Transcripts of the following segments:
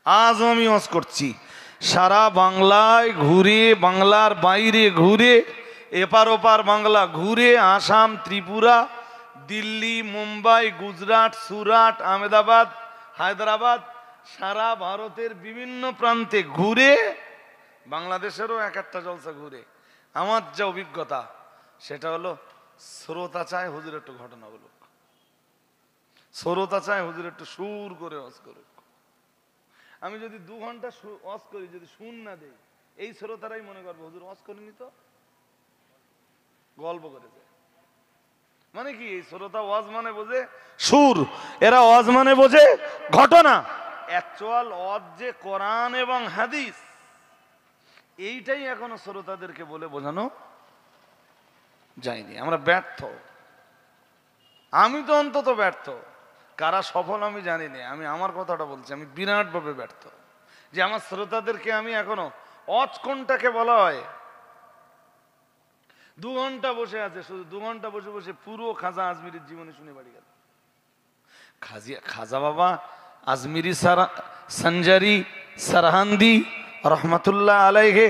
আজও আমি ওয়াজ করছি, সারা বাংলায় ঘুরে, বাংলার বাইরে ঘুরে, এপার ওপার বাংলা ঘুরে, আসাম, ত্রিপুরা, দিল্লি, মুম্বাই, গুজরাট, সুরাট, আহমেদাবাদ, হায়দ্রাবাদ, সারা ভারতের বিভিন্ন প্রান্তে ঘুরে, বাংলাদেশেরও এক একটা জলসা ঘুরে আমার যা অভিজ্ঞতা সেটা হলো, শ্রোতা চায় হুজুর একটু ঘটনা বলুক, শ্রোতা চায় হুজুর একটু সুর করে ওয়াজ করুক। আমি যদি 2 ঘন্টা ওয়াজ করি, যদি শুন না দেই, এই শ্রোতারাই মনে করবো হুজুর ওয়াজ করেনি তো, গল্প করেছে। মানে কি, এই শ্রোতা ওয়াজ মানে বোঝে সুর, এরা ওয়াজ মানে বোঝে ঘটনা। অ্যাকচুয়াল ওয়াজ যে কোরআন এবং হাদিস, এইটাই এখনো শ্রোতাদেরকে বলে বোঝানো যায়নি। আমরা ব্যর্থ, আমি তো অন্তত ব্যর্থ, কারা সফল আমি জানি না, আমি আমার কথাটা বলছি, আমি বিরাটভাবে ব্যর্থ যে আমার শ্রোতাদেরকে আমি এখনো ওয়াজ কোনটাকে বলা হয়। 2 ঘন্টা বসে আছে, শুধু 2 ঘন্টা বসে বসে পুরো খাজা আজমিরির জীবনী শুনে বাড়ি গেল। খাজা বাবা আজমিরি সঞ্জারি সারহান্দি রহমতুল্লাহ আলাইহে,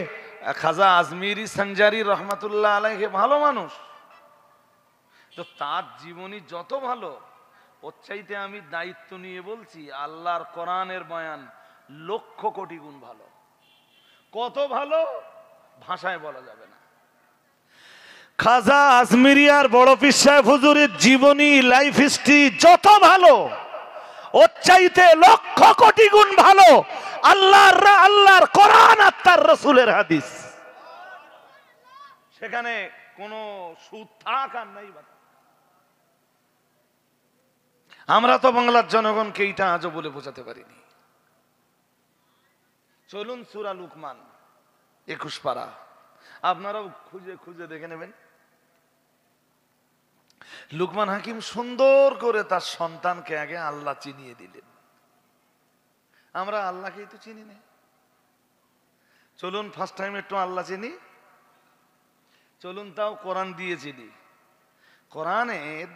খাজা আজমিরি সঞ্জারি রহমতুল্লাহ আলাইহে ভালো মানুষ, তো তার জীবনী যত ভালো, ওর চাইতে আমি দায়িত্ব নিয়ে বলছি আল্লাহর কোরআনের বয়ান লক্ষ কোটি গুণ ভালো। কত ভালো ভাষায় বলা যাবে না। খাজা আজমিরি আর বড় পীর সাহেব হুজুরের জীবনী, লাইফ হিস্ট্রি যত ভালো, ওর চাইতে লক্ষ কোটি গুণ ভালো আল্লাহর কোরআন আর তার রাসূলের হাদিস। সেখানে কোনো সুদ থাক আর নাই। আমরা তো বাংলার জনগণকে এইটা আজও বলে বোঝাতে পারিনি। চলুন সূরা লুকমান 21 পারা, আপনারাও খুঁজে খুঁজে দেখে নেবেন। লুকমান হাকিম সুন্দর করে তার সন্তানকে আগে আল্লাহ চিনিয়ে দিলেন। আমরা আল্লাহকেই তো চিনি না। চলুন ফার্স্ট টাইম একটু আল্লাহ চিনি, চলুন তাও কোরআন দিয়ে চিনি। কোরআনের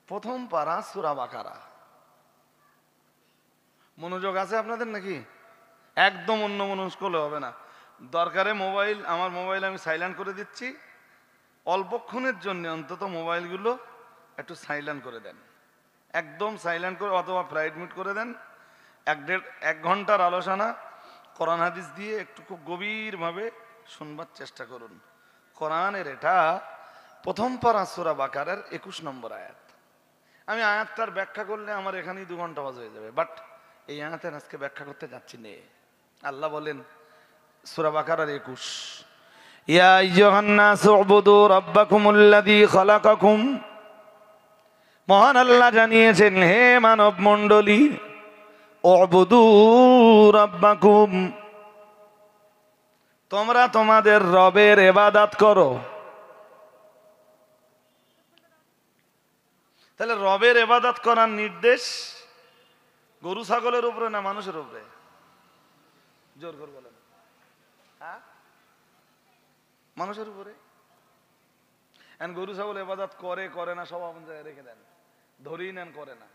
প্রথম পারা সূরা বাকারা। মনোযোগ আছে আপনাদের নাকি? একদম অন্যমনস্ক হলে হবে না। দরকারে মোবাইল, আমার মোবাইল আমি সাইলেন্ট করে দিচ্ছি, অল্পক্ষণের জন্য অন্তত মোবাইলগুলো একটু সাইলেন্ট করে দেন, একদম সাইলেন্ট করে, অথবা ফ্লাইট মিউট করে দেন। 1 ঘন্টার আলোচনা কোরআন হাদিস দিয়ে একটু খুব গভীরভাবে শুনবার চেষ্টা করুন। কোরআনের এটা প্রথম পারা সূরা বাকারার 21 নম্বর আয়াত। আমি আয়াতটার ব্যাখ্যা করলে আমার এখানেই 2 ঘন্টা বাজ হয়ে যাবে, বাট এই আয়াতের আজকে ব্যাখ্যা করতে যাচ্ছি না। আল্লাহ বলেন সূরা বাকারার 21, ইয়া আইয়ুহান নাসু উবুদু রাব্বাকুমুল্লাযী খালাকাকুম, মহান আল্লাহ জানিয়েছেন হে মানব মণ্ডলী, উবুদু রাব্বাকুম, তোমরা তোমাদের রবের ইবাদত করো। তাহলে রবের ইবাদত করার নির্দেশ গরু ছাগলের উপরে না মানুষের উপরে? জোর করে বলেন। হ্যাঁ, মানুষের উপরে। গরু ছাগল ইবাদত করে করে না সব আপন জায়গায় রেখে দেন, ধরেই নেন করে না।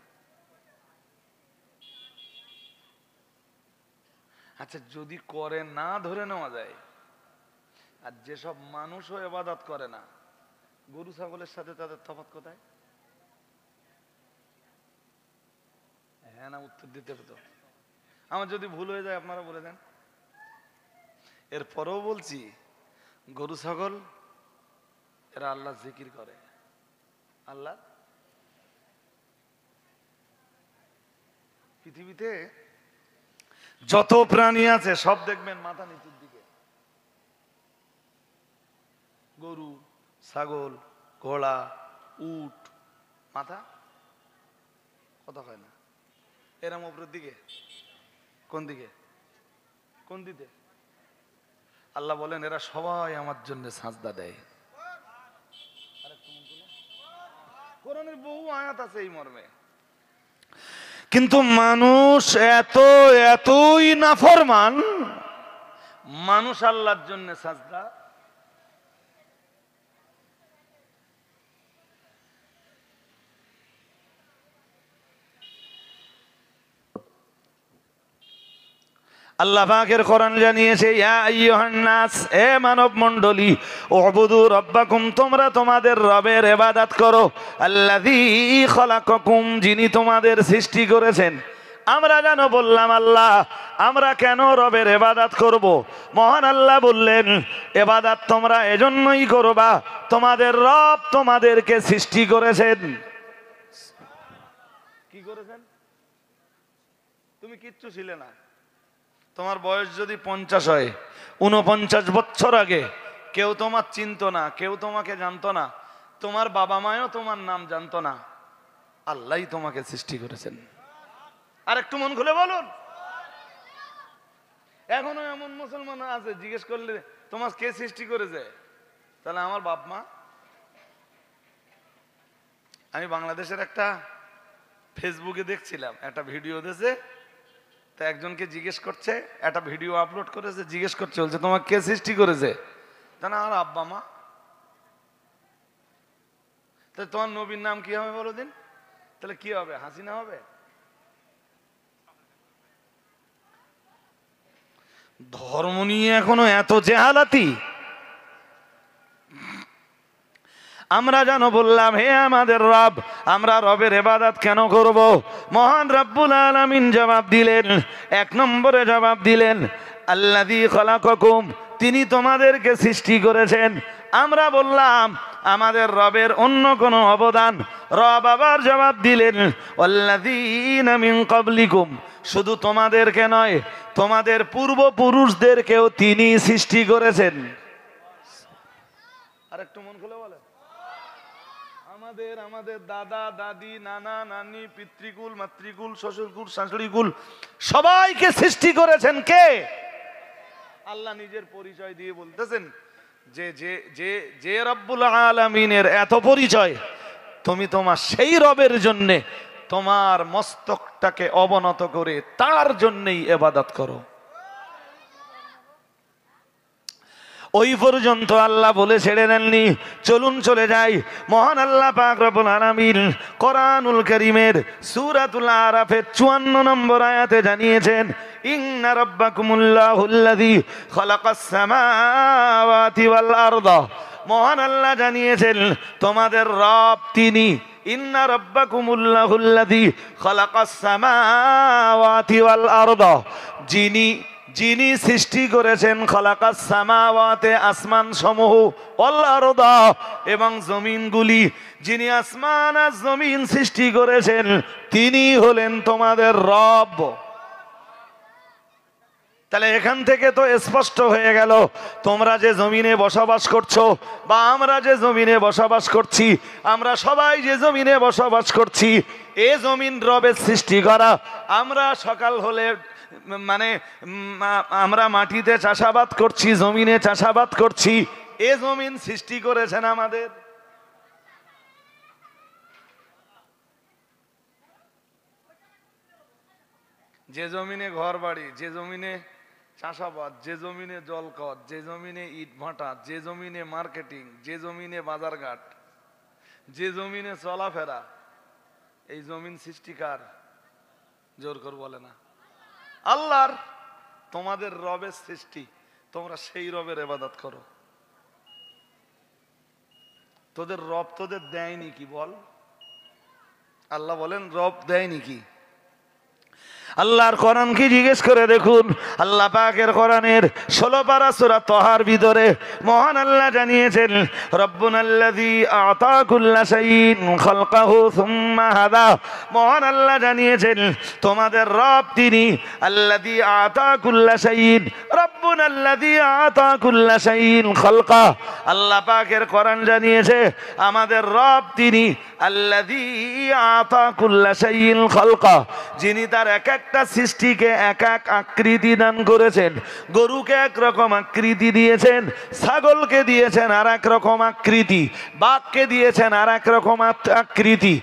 আচ্ছা, যদি করে না ধরে নেওয়া যায়, আর যেসব মানুষও ইবাদত করে না, গরু ছাগলের সাথে তাদের তফাৎ কোথায়? হ্যাঁ না উত্তর দিতে হতো। আমার যদি ভুল হয়ে যায় আপনারা বলে দেন। এরপরেও বলছি, গরু ছাগল এরা আল্লাহ জিকির করে। আল্লাহ পৃথিবীতে যত প্রাণী আছে সব দেখবেন মাথা নিচুর দিকে। গরু, ছাগল, ঘোড়া, উট, মাথা কথা হয় না, এরম উপরের দিকে। কোন দিকে? কোন দিকে? আল্লাহ বলেন এরা সবাই আমার জন্য সাজদা দেয়। কোরআনের বহু আয়াত আছে এই মর্মে। কিন্তু মানুষ এতই নাফরমান, মানুষ আল্লাহর জন্য সাজদা আল্লাহ পাকের কোরআন জানিয়েছে, ইয়া আইয়ুহান নাস, এ মানব মণ্ডলী, উবুদু রাব্বাকুম, তোমরা তোমাদের রবের ইবাদত করো, আল্লাযী খলাকাকুম, যিনি তোমাদের সৃষ্টি করেছেন। আমরা যেন বললাম আল্লাহ, আমরা কেন রবের ইবাদত করব? মহান আল্লাহ বললেন, ইবাদত তোমরা এজন্যই করবা, তোমাদের রব তোমাদেরকে সৃষ্টি করেছেন। কি করেছেন? তুমি কিচ্ছু ছিলে না। তোমার বয়স যদি 50 হয়, 49 বছর আগে কেউ তোমার চিনতো না, কেউ তোমাকে জানতো না, তোমার বাবা মাও তোমার নাম জানতো না, আল্লাহই তোমাকে সৃষ্টি করেছেন। আর একটু মন খুলে বলুন। এখনো এমন মুসলমান আছে, জিজ্ঞেস করলে তোমার কে সৃষ্টি করেছে, তাহলে আমার বাপ মা। আমি বাংলাদেশের একটা ফেসবুকে দেখছিলাম, একটা ভিডিও দিয়েছে, তা একজনকে জিজ্ঞেস করছে, একটা ভিডিও আপলোড করেছে, জিজ্ঞেস করছে, বলছে তোমার কে সৃষ্টি করেছে? তা না, আমার আব্বা মা। তাহলে তোমার নবীর নাম কি হবে বলো দিন? তাহলে কি হবে? হাসিনা হবে? ধর্ম নিয়ে এখনো এত জেহালাতি। আমরা যেন বললাম, হে আমাদের রব, আমরা রবের ইবাদত কেন করব? মহান রব্বুল আলামিন জবাব দিলেন, 1 নম্বরে জবাব দিলেন, আল্লাযী খলাকাকুম, তিনি তোমাদেরকে সৃষ্টি করেছেন। আমরা বললাম আমাদের রবের অন্য কোনো অবদান? রব আবার জবাব দিলেন, ওয়াল্লাযীনা মিন ক্বাবলিকুম, শুধু তোমাদেরকে নয়, তোমাদের পূর্বপুরুষদেরকেও তিনি সৃষ্টি করেছেন। আরেকটু মন খুলে বলে, আমাদের দাদা দাদি, নানা নানি, পিতৃকুল মাতৃকুল, শ্বশুরকুল শাশুড়িকুল, সবাইকে সৃষ্টি করেছেন কে? আল্লাহ নিজের পরিচয় দিয়ে বলতেছেন যে যে যে যে রব্বুল আলামিনের এত পরিচয়, তুমি তোমার সেই রবের জন্যে তোমার মস্তকটাকে অবনত করে তার জন্যই ইবাদত করো। ওই পর্যন্ত আল্লাহ বলে ছেড়ে দেননি। চলুন চলে যাই, মহান আল্লাহ পাক রব্বুল আলামিন কোরআনুল কারীমের সূরাতুল আরাফের 54 নম্বর আয়াতে জানিয়েছেন, ইন্না রাব্বাকুমুল্লাহুল্লাযী খালাকাস সামাওয়াতি ওয়াল আরদা, মহান আল্লাহ জানিয়েছেন তোমাদের রব তিনি। ইন্না রাব্বাকুমুল্লাহুল্লাযী খালাকাস সামাওয়াতি ওয়াল আরদা, যিনি সৃষ্টি করেছেন, খালাকাস সামাওয়াতে, আসমান সমূহ, ওয়াল আরদা, এবং জমিনগুলি, যিনি আসমান আর জমিন সৃষ্টি করেছেন তিনি হলেন তোমাদের রব। তাহলে এখান থেকে তো স্পষ্ট হয়ে গেল, তোমরা যে জমিনে বসবাস করছো বা আমরা যে জমিনে বসবাস করছি, আমরা সবাই যে জমিনে বসবাস করছি, এ জমিন রবের সৃষ্টি করা। আমরা সকাল হলে মানে আমরা মাটিতে চাষাবাদ করছি, জমিনে চাষাবাদ করছি, এ জমিন সৃষ্টি করেছেন আমাদের। যে জমিনে ঘর বাড়ি, যে জমিনে চাষাবাদ, যে জমিনে জলকট, যে জমিনে ইট ভাটা, যে জমিনে মার্কেটিং, যে জমিনে বাজারঘাট, যে জমিনে চলাফেরা, এই জমিন সৃষ্টিকার? জোর করে বলে না আল্লাহর। তোমাদের রবের সৃষ্টি, তোমরা সেই রবের ইবাদত করো। তোদের রব তোদের দেয়নি কি বল? আল্লাহ বলেন রব দেয়নি কি? আল্লাহর কোরআনকে জিজ্ঞেস করে দেখুন, আল্লাহ পাকের কোরআনের 16 পারা সূরা তাহার ভিতরে মহান আল্লাহ জানিয়েছেন, রব্বুনাল্লাযী আ'তা কুল্লা শাইইন খালকাহু সুম্মা হাদা, মহান আল্লাহ জানিয়েছেন তোমাদের রব তিনি আল্লাযী আ'তা কুল্লা শাইইন, রব্বুনাল্লাযী আ'তা কুল্লা শাইইন খালকা। আল্লাহ পাকের কোরআন জানিয়েছে আমাদের রব তিনি আল্লাযী আ'তা কুল্লা শাইইন খালকা, যিনি তার এক একটা সৃষ্টিকে এক এক আকৃতি দান করেছেন। গরুকে একরকম আকৃতি দিয়েছেন, ছাগলকে দিয়েছেন আর এক রকম আকৃতি, বাঘকে দিয়েছেন আর এক রকম আকৃতি,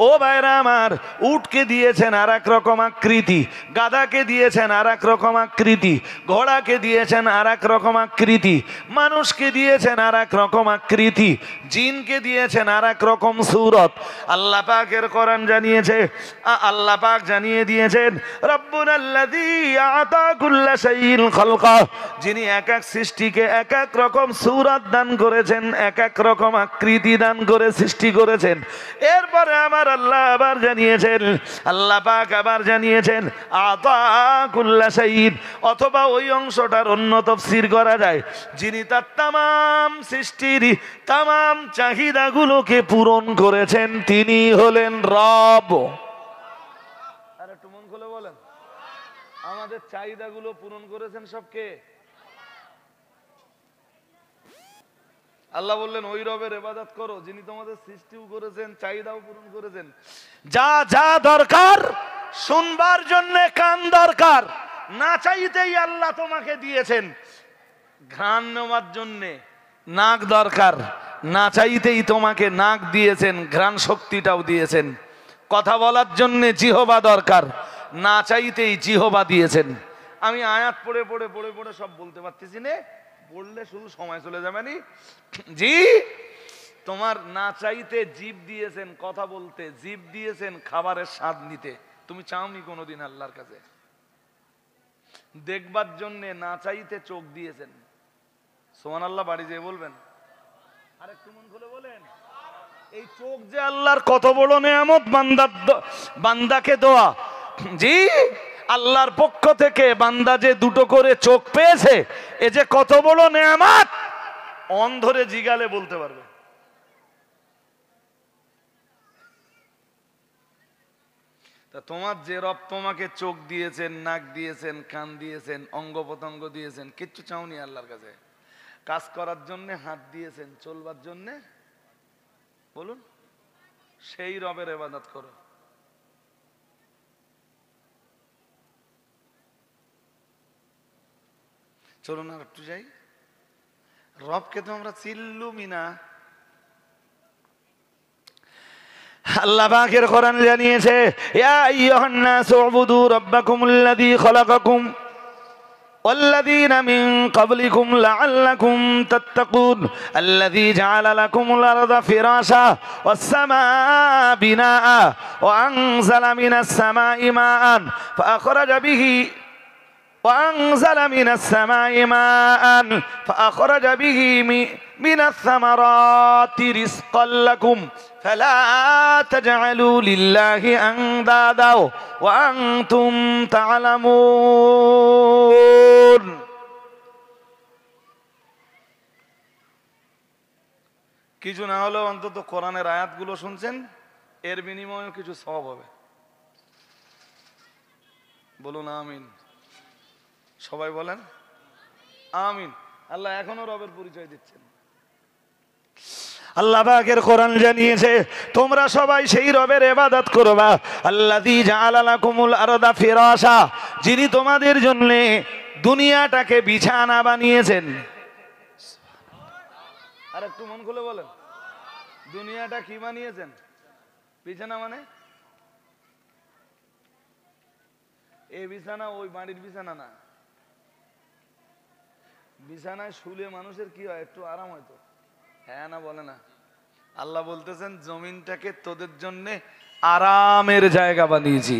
ও ভাইরা আমার, উটকে দিয়েছেন আর এক রকম আকৃতি, গাধাকে দিয়েছেন আর এক রকম আকৃতি, ঘোড়াকে দিয়ে দিয়েছেন আর এক রকম আকৃতি, মানুষকে দিয়েছেন আর এক রকম আকৃতি, জিনকে দিয়েছেন আর এক রকম সূরত। আল্লাহ পাকের কোরআন জানিয়েছে, আল্লাহ পাক জানিয়ে দিয়েছেন রব্বুনাল্লাযী আতা কুল্লা শাইইন খালকা, যিনি এক এক সৃষ্টিকে এক এক রকম সূরত দান করেছেন, এক এক রকম আকৃতি দান করে সৃষ্টি করেছেন। এরপরে আমার আল্লাহ আবার জানিয়েছেন, আল্লাহ পাক আবার জানিয়েছেন আতা কুল্লা শাইইন, অথবা ওই অংশটার অন্য তাফসীর করা যায়, যিনি তার তামাম সৃষ্টির তামাম চাহিদাগুলোকে পূরণ করেছেন, তিনি হলেন রব। আর একটু মন খুলে বলেন, আমাদের চাহিদাগুলো পূরণ করেছেন সবকে আল্লাহ। বললেন ওই রবের ইবাদত করো যিনি তোমাদের সৃষ্টিও করেছেন, চাহিদাও পূরণ করেছেন। যা যা দরকার, শুনবার জন্য কান দরকার, না চাইতেই আল্লাহ তোমাকে দিয়েছেন। ঘ্রাণ নেওয়ার জন্যে নাক দরকার, না চাইতেই তোমাকে নাক দিয়েছেন, ঘ্রাণ শক্তিটাও দিয়েছেন। কথা বলার জন্য জিহবা দরকার, না চাইতেই জিহবা দিয়েছেন। আমি আয়াত পড়ে পড়ে পড়ে পড়ে সব বলতে পারতেছি না, বললে শুধু সময় চলে যাবে নি। জি, তোমার না চাইতে জিভ দিয়েছেন কথা বলতে, জিভ দিয়েছেন খাবারের স্বাদ নিতে। তুমি চাওনি কোনোদিন আল্লাহর কাছে। দেখবার জন্য না চাইতে চোখ দিয়েছেন। সুবহানাল্লাহ বাড়ি যেয়ে বলবেন। আরেকটু মন খুলে বলেন, এই চোখ যে আল্লাহর কত বড় নেয়ামত, বান্দাকে দেওয়া। জি, আল্লাহর পক্ষ থেকে বান্দা যে দুটো করে চোখ পেয়েছে, এ যে কত বড় নেয়ামত, অন্ধরে জিগালে বলতে পারবে। তা তোমার যে রব তোমাকে চোখ দিয়েছেন, নাক দিয়েছেন, কান দিয়েছেন, অঙ্গ প্রত্যঙ্গ দিয়েছেন, কিচ্ছু চাওনি আল্লাহর কাছে। কাজ করার জন্য হাত দিয়েছেন, চলবার জন্য বলুন, সেই রবের ইবাদত করো। চলুন আর একটু যাই। রবকে তো আমরা চিল্লুমি না। আল্লাহ পাকের কোরআন জানিয়েছে, ইয়া আইয়ুহান নাসু উবুদু রাব্বাকুমুল্লাযী খালাকাকুম ওয়াল্লাযীনা মিন ক্বাবলিকুম লাআল্লাকুম তাত্তাকুন আল্লাযী জাআলা লাকুমুল আরদা ফিরাশা ওয়াস সামাআ বিনাআ ওয়া আনজালা মিনাস সামাই মাআন ফাআখরাজা বিহি وأنزل من السماء ماء فأخرج به من الثمرات رزقا لكم فلا تجعلوا لله أندادا وأنتم تعلمون। কিছু না হলেও অন্তত কোরআনের আয়াতগুলো শুনছেন, এর বিনিময়ে কিছু সওয়াব হবে। বলুন আমিন। সবাই বলেন আমিন। আল্লাহ এখনো রবের পরিচয় দিচ্ছেন। আল্লাহ পাকের কোরআন জানিয়েছে, তোমরা সবাই সেই রবের ইবাদত করবা, আল্লাযী জাআলা লাকুমুল আরদা ফিরাশা, যিনি তোমাদের জন্য দুনিয়াটাকে বিছানা বানিয়েছেন। আর একটু মন খুলে বলেন, দুনিয়াটা কি বানিয়েছেন? বিছানা মানে এই বিছানা ওই বাড়ির বিছানা না। বিছানায় শুলে মানুষের কি হয়? একটু আরাম হয়তো, হ্যাঁ না বলে না? আল্লাহ বলতেছেন জমিনটাকে তোদের জন্য আরামের জায়গা বানিয়েছি।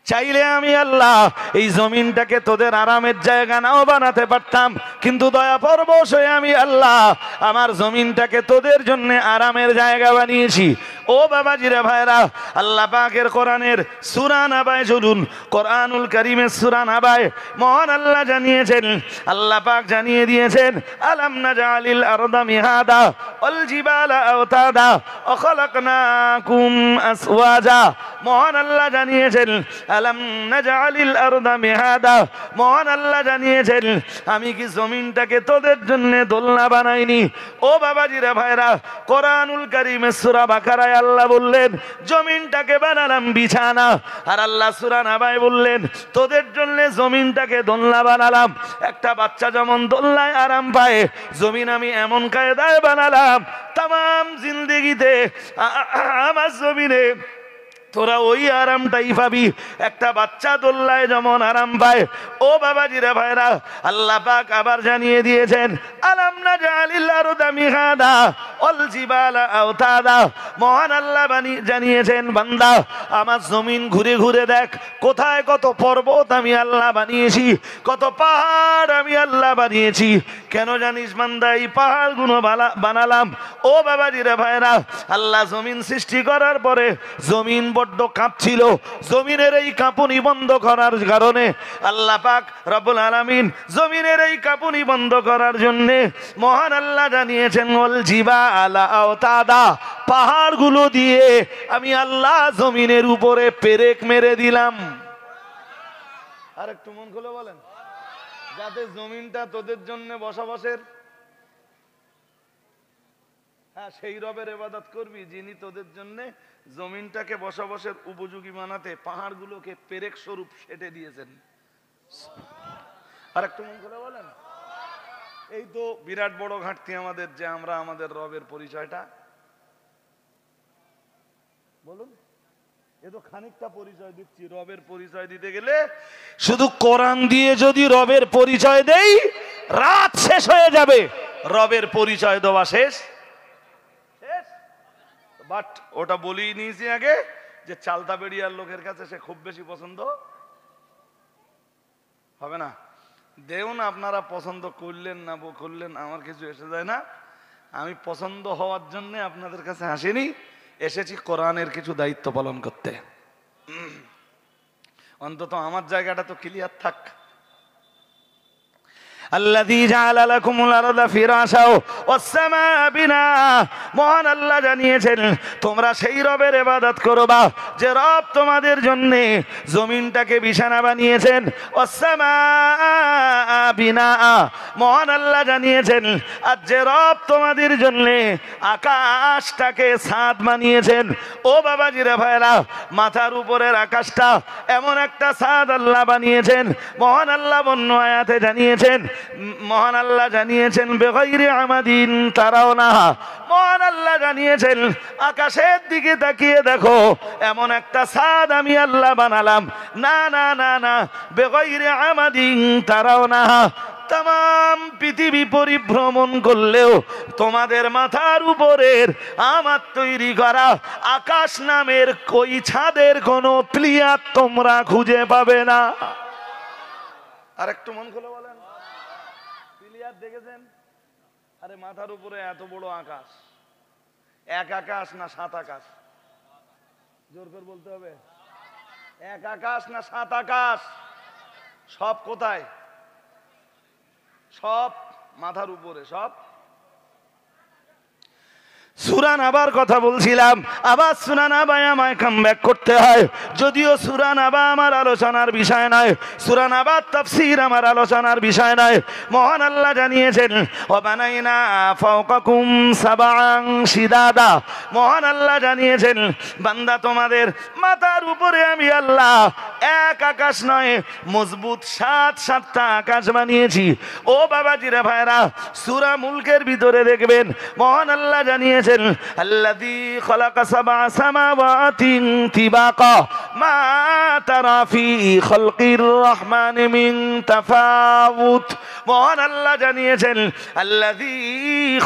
চাইলে আমি আল্লাহ এই জমিনটাকে তোদের আরামের জায়গা নাও বানাতে পারতাম, কিন্তু দয়া পরবশ হয়ে আমি আল্লাহ আমার জমিনটাকে তোদের জন্য আরামের জায়গা বানিয়েছি। ও বাবাজিরা ভাইরা, আল্লাহ পাকের কোরআনের সূরা নাবায় চলুন, কোরআনুল কারীমের সূরা নাবায় মহান আল্লাহ জানিয়েছেন, আল্লাহ পাক জানিয়ে দিয়েছেন, আলাম নাজআলিল আরদা মিহাদা ওয়াল জিবালা আওতাদা ওয়া খালাকনাকুম আসওয়াজা। মহান আল্লাহ জানিয়েছেন, আলাম নাজআলিল আরদা মিহাদা, মহান আল্লাহ জানিয়েছেন, আমি কি জমিনটাকে তোদের জন্য দোলনা বানাইনি? ও বাবাজিরা ভাইরা, কোরআনুল কারীমের সূরা বাকারায় আল্লাহ বললেন জমিনটাকে বানালাম বিছানা, আর আল্লাহ সূরা নাবায় বললেন তোদের জন্য জমিনটাকে দোলনা বানালাম। একটা বাচ্চা যেমন দোলনায় আরাম পায়, জমিন আমি এমন কায়দায় বানালাম তামাম জিন্দেগিতে আমার জমিনে তোরা ওই আরামটাই পাবি একটা বাচ্চা দোল্লায় যেমন আরাম পায়। ও বাবাজিরা ভাইরা, আল্লাহ পাক আবার জানিয়ে দিয়েছেন আলাম নাজালিল আরদা মিহাদা ওয়াল জিবালা আওতাদা। মহান আল্লাহ জানিয়েছেন বান্দা আমার জমিন ঘুরে ঘুরে দেখ, কোথায় কত পর্বত আমি আল্লাহ বানিয়েছি, কত পাহাড় আমি আল্লাহ বানিয়েছি। কেন জানিস বান্দা এই পাহাড়গুলো বানালাম? ও বাবাজিরা ভাইরা, আল্লাহ জমিন সৃষ্টি করার পরে জমিন বড্ড কাঁপছিল। জমিনের এই কাঁপুনি বন্ধ করার কারণে আল্লাহ পাক রব্বুল আলামিন জমিনের এই কাঁপুনি বন্ধ করার জন্যে মহান আল্লাহ জানিয়েছেন ওয়াল জিবালা আওতাদা, পাহাড়গুলো দিয়ে আমি আল্লাহ জমিনের উপরে পেরেক মেরে দিলাম। আর একটু মন খুলে বলেন, যাতে জমিনটা তোদের জন্য বসবাসের, হ্যাঁ সেই রবের ইবাদত করবি যিনি তোদের জন্য জমিনটাকে বসবাসের উপযোগী বানাতে পাহাড়গুলোকে পেরেক স্বরূপ সেটে দিয়েছেন। আর একটু মন করে বলেন, এই তো বিরাট বড় ঘাটতি আমাদের যে আমরা আমাদের রবের পরিচয়টা বলুন, এ তো খানিকটা পরিচয় দিচ্ছি। রবের পরিচয় দিতে গেলে শুধু কোরআন দিয়ে যদি রবের পরিচয় দেই রাত শেষ হয়ে যাবে, রবের পরিচয় দেওয়া শেষ। বাট ওটা বলেই নিয়েছি আগে যে চালতা বেড়িয়ার লোকের কাছে সে খুব বেশি পছন্দ হবে না। দেও না, আপনারা পছন্দ করলেন না করলেন আমার কিছু এসে যায় না। আমি পছন্দ হওয়ার জন্য আপনাদের কাছে আসিনি, এসেছি কোরআনের কিছু দায়িত্ব পালন করতে। অন্তত আমার জায়গাটা তো ক্লিয়ার থাক। আল্লাযী জাআলা লাকুমুল আরদা ফিরাশা ওয়াস সামাআ বিনাআ। মহান আল্লাহ জানিয়েছেন তোমরা সেই রবের ইবাদত করবা যে রব তোমাদের জন্য জমিনটাকে বিছানা বানিয়েছেন। ওয়াস সামাআ বিনাআ, মহান আল্লাহ জানিয়েছেন আর যে রব তোমাদের জন্য আকাশটাকে ছাদ বানিয়েছেন। ও বাবাজিরা ভাইরা, মাথার উপরের আকাশটা এমন একটা ছাদ আল্লাহ বানিয়েছেন। মহান আল্লাহ অন্য আয়াতে জানিয়েছেন, মহান আল্লাহ জানিয়েছেন বেগাইরি আমাদিন তারাওনাহা। মহান আল্লাহ জানিয়েছেন আকাশের দিকে তাকিয়ে দেখো এমন একটা ছাদ আমি আল্লাহ বানালাম। না না না না, বেগাইরি আমাদিন তারাওনাহা। তাম পৃথিবী পরিভ্রমণ করলেও তোমাদের মাথার উপরের আমার তৈরি করা আকাশ নামের কই ছাদের কোনো প্লিয়ার তোমরা খুঁজে পাবে না। আর একটু মন খুলে বলেন, প্লিয়ার দেখেছেন? আরে মাথার উপরে এত বড় আকাশ, এক আকাশ না সাত আকাশ? জোর করে বলতে হবে, এক আকাশ না সাত আকাশ? সব কোথায়? সব মাথার উপরে, সব। সূরা নাবার কথা বলছিলাম, আবার সূরা নাবায় আমায় কামব্যাক করতে হয়। যদিও সূরা নাবা আমার আলোচনার বিষয় নয়, সূরা নাবার তাফসীর আমার আলোচনার বিষয় নয়। মহান আল্লাহ জানিয়েছেন ওয়াবানাইনা ফাওকাকুম সাবআন শিদাদা। মহান আল্লাহ জানিয়েছেন বান্দা তোমাদের মাথার উপরে আমি আল্লাহ এক আকাশ নয় মজবুত সাতটা আকাশ বানিয়েছি। ও বাবাজিরা ভাইরা, সূরা মুলকের ভিতরে দেখবেন মহান আল্লাহ জানিয়েছেন আল্লাযী খালাকা সাবআ সামাওয়াতিন তিবাকা মা তারা ফি খালকির রহমানি মিন তাফাউত। মহান আল্লাহ জানিয়েছেন আল্লাযী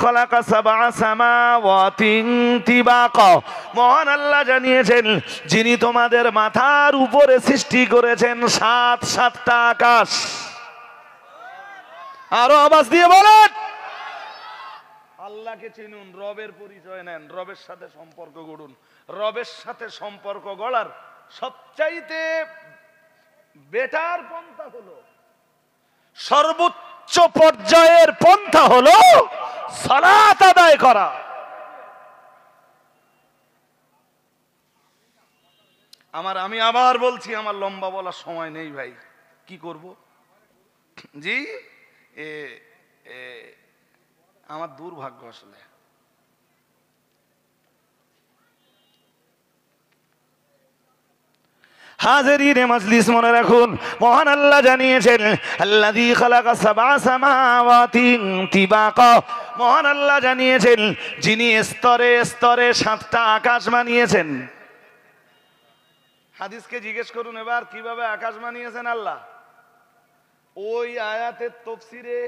খালাকা সাবআ সামাওয়াতিন তিবাকা। মহান আল্লাহ জানিয়েছেন যিনি তোমাদের মাথার উপরে সৃষ্টি করেছেন সাতটা আকাশ। আরো আওয়াজ দিয়ে বলেন, আল্লাহকে চিনুন, রবের পরিচয় নেন, রবের সাথে সম্পর্ক গড়ুন। রবের সাথে সম্পর্ক গড়ার সবচাইতে বেটার পন্থা হলো, সর্বোচ্চ পর্যায়ের পন্থা হলো সালাত আদায় করা। আমি আবার বলছি, আমার লম্বা বলার সময় নেই ভাই, কি করব জি। আমার দুর্ভাগ্য আসলে। হাজিরিনে মজলিস মনে রাখুন, মহান আল্লাহ জানিয়েছেন আল্লাযী খালাকা সাবআ সামাওয়াতিন তিবাকা। মহান আল্লাহ জানিয়েছেন যিনি স্তরে স্তরে সাতটা আকাশ বানিয়েছেন। হাদিসকে জিজ্ঞেস করুন এবার কিভাবে আকাশ বানিয়েছেন আল্লাহ। ওই আয়াতের তাফসীরে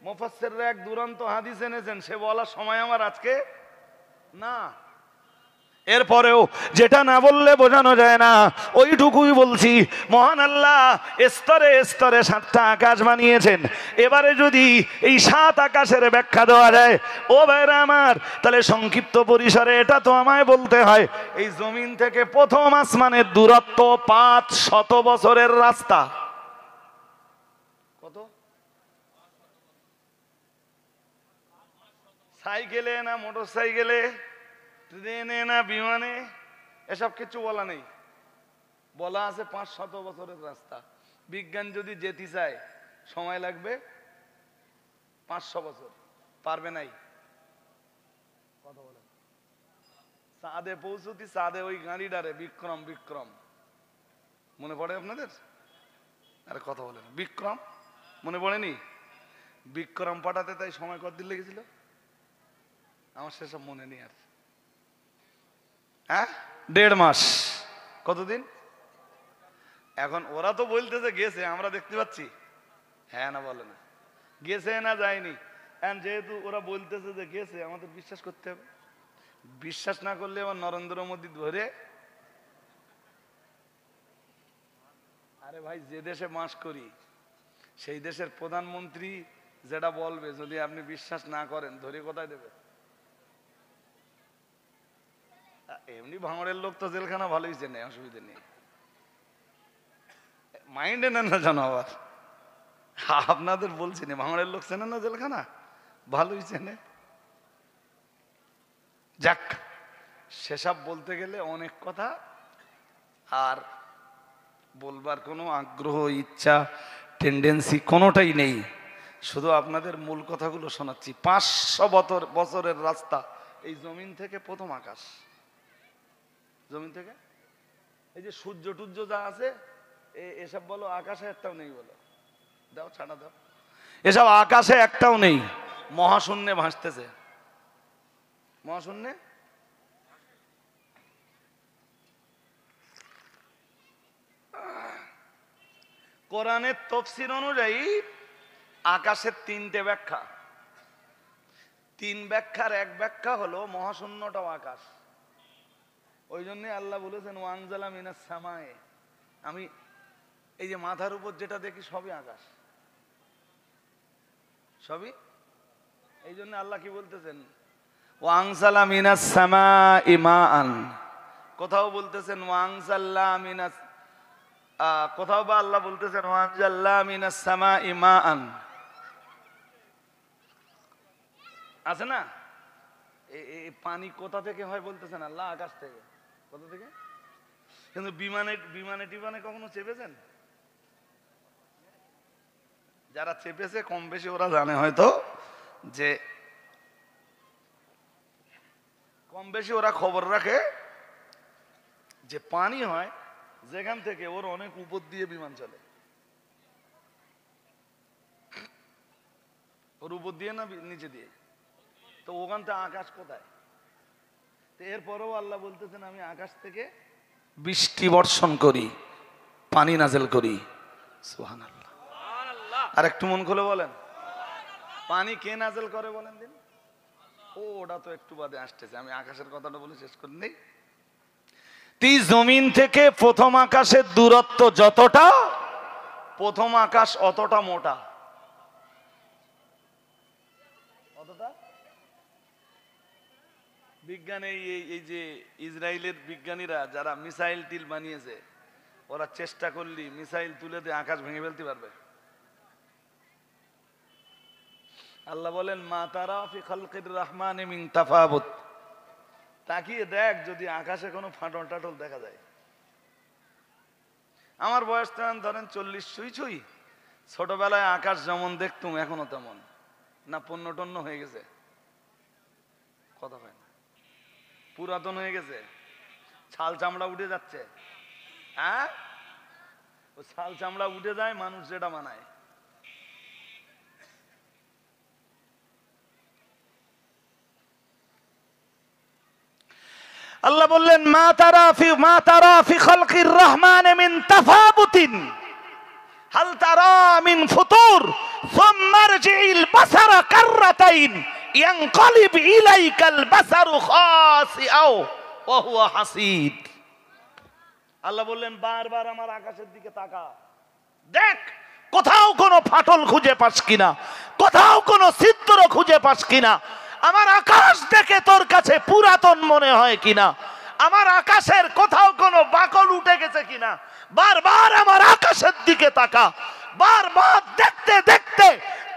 মুফাসসিররা এক দুরন্ত হাদিস এনেছেন, সে বলার সময় আমার আজকে না। এরপরেও যেটা না বললে বোঝানো যায় না ওইটুকুই বলছি, মহান আল্লাহ স্তরে স্তরে 7টা আকাশ বানিয়েছেন। এবারে যদি এই 7 আকাশের ব্যাখ্যা দেওয়া যায় ও ভাইরা আমার, তাহলে সংক্ষিপ্ত পরিসরে এটা তো আমায় বলতে হয়, এই জমিন থেকে প্রথম আসমানের দূরত্ব 500 বছরের রাস্তা। কত? সাইকেলে না মোটর সাইকেলে, ট্রেনে না বিমানে, এসব কিছু বলা নেই। বলা আছে 500 বছরের রাস্তা। বিজ্ঞান যদি যেতে চায় সময় লাগবে 500 বছর, পারবে নাই। কথা বলেন, চাঁদে পৌঁছতি, চাঁদে ওই গাড়িটারে বিক্রম, বিক্রম মনে পড়ে আপনাদের? আরে কথা বলেন, বিক্রম মনে পড়েনি? বিক্রম পাঠাতে তাই সময় কতদিন লেগেছিল আমার সেসব মনে নেই আর। হ্যাঁ, 1.5 মাস। কতদিন? এখন ওরা তো বলতেছে গেছে, আমরা দেখতে পাচ্ছি। হ্যাঁ না বলে না, গেছে না যায়নি। এখন যেহেতু ওরা বলতেছে যে গেছে, আমাদের বিশ্বাস করতে হবে। বিশ্বাস না করলে আবার নরেন্দ্র মোদী ধরে, আরে ভাই যে দেশে বাস করি সেই দেশের প্রধানমন্ত্রী যেটা বলবে যদি আপনি বিশ্বাস না করেন ধরে কোথায় দেবে? এমনি ভাঙড়ের লোক তো জেলখানা ভালোই চেনে, অসুবিধা নেই। মাইন্ডে নেন না জানো আবার, আপনাদের বলছি না, ভাঙড়ের লোক চেনে না জেলখানা, ভালোই চেনে। যাক, সেসব বলতে গেলে অনেক কথা, আর বলবার কোনো আগ্রহ, ইচ্ছা, টেন্ডেন্সি কোনোটাই নেই। শুধু আপনাদের মূল কথাগুলো শোনাচ্ছি। 500 বছরের রাস্তা এই জমিন থেকে প্রথম আকাশ। জমিন থেকে এই যে সূর্য টুর্য যা আছে এসব বলো আকাশে একটাও নেই, বলো দাও, ছাড়া দাও, এসব আকাশে একটাও নেই, মহাশূন্যে ভাসতেছে। মহাশূন্যে কোরআনের তাফসীর অনুযায়ী আকাশের 3টে ব্যাখ্যা। 3 ব্যাখ্যার এক ব্যাখ্যা হলো মহাশূন্যটাও আকাশ। ওই জন্যই আল্লাহ বলেছেন ওয়ানজালা মিনাস সামায়ে, আমি এই যে মাথার উপর যেটা দেখি সবই আকাশ, সবই। এই জন্য আল্লাহ কি বলতেছেন ওয়ানজালা মিনাস সামাই মাআন, কোথাও বলতেছেন ওয়ানজাল্লা মিনাস, কোথাও বা আল্লাহ বলতেছেন ওয়ানজাল্লা মিনাস সামাই মাআন, আছে না? এই পানি কোথা থেকে হয় বলতেছেন আল্লাহ, আকাশ থেকে। কোথা থেকে? কিন্তু বিমানে টিমানে কখনো চেপেছেন? যারা চেপেছে কম বেশি ওরা জানে হয়তো, যে কম বেশি ওরা খবর রাখে যে পানি হয় যেখান থেকে ওর অনেক উপর দিয়ে বিমান চলে, ওর উপর দিয়ে না নিচে দিয়ে, তো ওখান থেকে আকাশ কোথায়? তো এরপরেও আল্লাহ বলতেছেন আমি আকাশ থেকে বৃষ্টি বর্ষণ করি, পানি নাজেল করি। সুবহানাল্লাহ। আর একটু মন খুলে বলেন, পানি কে নাজেল করে বলেন দিন? ওটা তো একটু বাদে আসতেছে, আমি আকাশের কথাটা বলে শেষ করে নেই। জমিন থেকে প্রথম আকাশের দূরত্ব যতটা, প্রথম আকাশ অতটা মোটা। অতটা বিজ্ঞানে এই যে ইসরায়েলের বিজ্ঞানীরা যারা মিসাইল টিল বানিয়েছে, ওরা চেষ্টা করলি মিসাইল তুলে দিয়ে আকাশ ভেঙে ফেলতে পারবে? আল্লাহ বলেন মা তারা ফি খালকির রহমানি মিন তাফাবুত, তাকিয়ে দেখ যদি আকাশে কোনো ফাটল টাটল দেখা যায়। আমার বয়স ধরেন 40 ছুঁই ছুঁই, ছোটবেলায় আকাশ যেমন দেখতুম এখনো তেমন না, পণ্য টন্য হয়ে গেছে? কথা হয় না, পুরাতন হয়ে গেছে, ছাল চামড়া উঠে যাচ্ছে। হ্যাঁ, ও ছাল চামড়া উঠে যায়, মানুষ যেটা বানায়। আল্লাহ বললেন মা তারা ফি খালকির রহমান মিন তাফাবুতিন হাল তারা মিন ফুতুর সুম্মা রজিল বাসারা কাররাতাইন ইয়ানকালিব ইলাইকাল বাসারু খাসিআও ওয়া হুয়া হাসিদ। আল্লাহ বললেন বারবার আমার আকাশের দিকে তাকা, দেখ কোথাও কোনো ফাটল খুঁজে পাস কিনা, কোথাও কোনো ছিদ্র খুঁজে পাস কিনা, আমার আকাশ দেখে তোর কাছে পুরাতন মনে হয় কিনা, আমার আকাশের কোথাও কোনো বাকল উঠে গেছে কিনা। বারবার আমার আকাশের দিকে তাকা, বারবার দেখতে দেখতে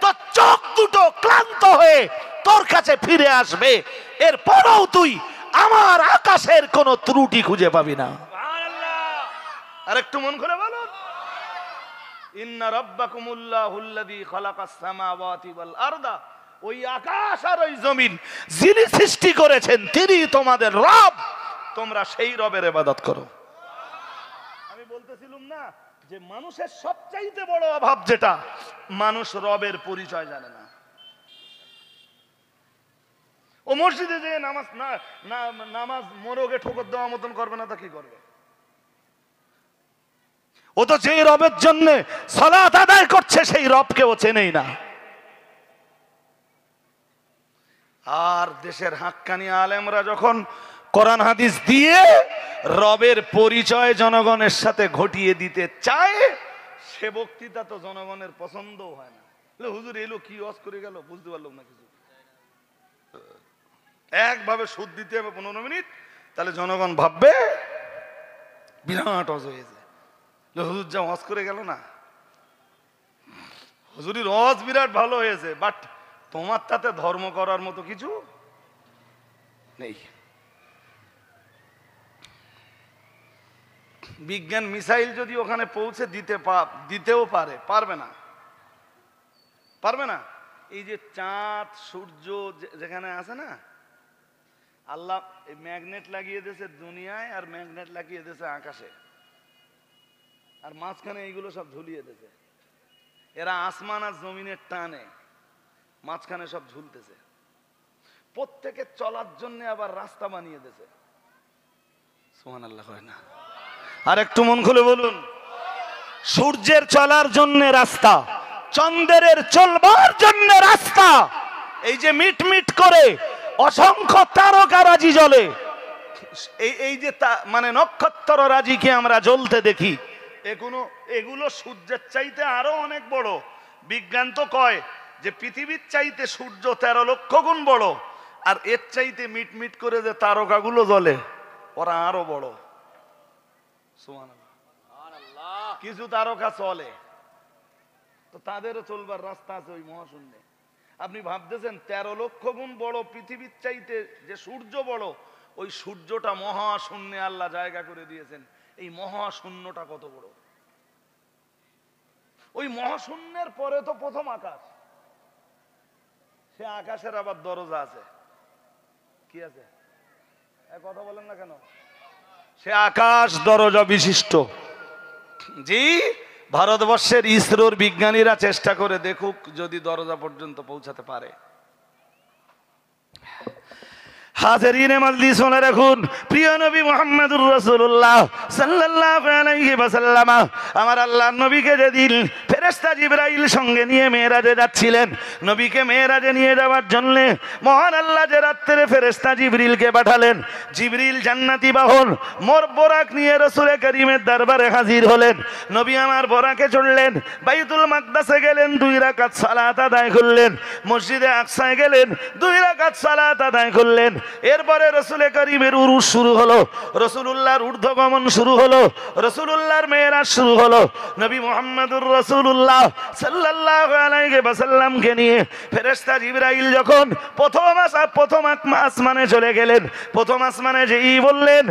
তোর চোখ দুটো ক্লান্ত হয়ে তোর কাছে ফিরে আসবে। এরপরও তুই আমার আকাশের কোনো ত্রুটি খুঁজে পাবি না। আর একটু মন করে বলুন, ইন্না রাব্বাকুমুল্লাহুল্লাযী খালাকাস সামাওয়াতি ওয়াল আরদা, ওই আকাশ আর ওই জমিন যিনি সৃষ্টি করেছেন তিনি তোমাদের রব, তোমরা সেই রবের ইবাদত করো। আমি বলতেছিলাম না যে মানুষের সবচাইতে বড় অভাব যেটা, মানুষ রবের পরিচয় জানে না। ও মসজিদে যে নামাজ মোরগে ঠোকর দেওয়া মতন করবে না, তা কি করবে? ও তো যে রবের জন্য সালাত আদায় করছে সেই রবকে ও চেনেই না। আর দেশের হাক্কানি আলেমরা যখন কোরআন হাদিস দিয়ে রবের পরিচয় জনগণের সাথে ঘটিয়ে দিতে চায়, সে বক্তৃতা তো জনগণের পছন্দও হয় না। হুজুর এলো কি ওয়াজ করে গেল, বুঝতে পারলাম না কিছু। একভাবে সুদ দিতে হবে 15 মিনিট, তাহলে জনগণ ভাববে বিরাট ওয়াজ হয়েছে। হুজুর যা ওয়াজ করে গেল না, হুজুরের ওয়াজ বিরাট ভালো হয়েছে, বাট তোমার তাতে ধর্ম করার মতো কিছু নেই। বিজ্ঞান মিসাইল যদি ওখানে পৌঁছে দিতেও পারবে না। এই যে চাঁদ সূর্য যেখানে আছে না, আল্লাহ ম্যাগনেট লাগিয়ে দিয়েছে দুনিয়ায় আর ম্যাগনেট লাগিয়ে দিয়েছে আকাশে, আর মাঝখানে এইগুলো সব ঝুলিয়ে দিয়েছে। এরা আসমান আর জমিনের টানে মাঝখানে সব ঝুলতেছে। প্রত্যেকের চলার জন্য আবার রাস্তা বানিয়ে দিয়েছে। সুবহানাল্লাহ হয় না? আর একটু মন খুলে বলুন, সূর্যের চলার জন্য রাস্তা, চন্দ্রের চলবার জন্য রাস্তা। এই যে মিটমিট করে অসংখ্য তারকারাজি জ্বলে, এই যে মানে নক্ষত্র রাজিকে আমরা জ্বলতে দেখি, এগুলো সূর্যের চাইতে আরো অনেক বড়। বিজ্ঞান তো কয় যে পৃথিবীর চাইতে সূর্য 13 লক্ষ গুণ বড়, আর এর চাইতে মিটমিট করে যে তারকাগুলো জ্বলে ওরা আরো বড়। সুবহানাল্লাহ। কিছু তারকা চলে তো তাদেরও চলবার রাস্তা আছে ওই মহাশূন্যে। আপনি ভাবতেছেন 13 লক্ষ গুণ বড় পৃথিবীর চাইতে যে সূর্য বড়, ওই সূর্যটা মহাশূন্যে আল্লাহ জায়গা করে দিয়েছেন। এই মহাশূন্যটা কত বড়! ওই মহাশূন্যের পরে তো প্রথম আকাশ, সে আকাশের আবার দরজা আছে। কি আছে? কথা বলেন না কেন? সে আকাশ দরজা বিশিষ্ট। জি, ভারতবর্ষের ইসরোর বিজ্ঞানীরা চেষ্টা করে দেখুক যদি দরজা পর্যন্ত পৌঁছাতে পারে। হাজিরিনে মজলিস শুনে রাখুন, প্রিয় নবী মুহাম্মদুর রাসূলুল্লাহ সাল্লাল্লাহু আলাইহি ওয়াসাল্লাম আমার আল্লাহর নবীকে যেদিন ফেরেশতা জিবরাইল সঙ্গে নিয়ে মেরাজে যাচ্ছিলেন, নবীকে মেরাজে নিয়ে যাওয়ার জন্য মহান আল্লাহ যে রাত্রে ফেরেশতা জিবরিলকে পাঠালেন। জিবরিল জান্নাতি বাহন মোর বোরাক নিয়ে রাসূল কারীমের দরবারে হাজির হলেন। নবী আমার বোরাকে চড়লেন, বাইতুল মাকদাসে গেলেন, 2 রাকাত সালাত আদায় করলেন। মসজিদে আকসায় গেলেন, 2 রাকাত সালাত আদায় করলেন। এরপরে রাসূল কারীমের উরুস শুরু হলো, রাসূলুল্লাহর ঊর্ধ্বগমন শুরু হলো, রাসূলুল্লাহর মেরাজ শুরু হলো। নবী মুহাম্মদুর রাসূলুল্লাহ সাল্লাল্লাহু আলাইহি ওয়াসাল্লামকে নিয়ে ফেরেশতা জিবরাইল যখন প্রথম আসমানে চলে গেলেন, প্রথম আসমানে যেই বললেন,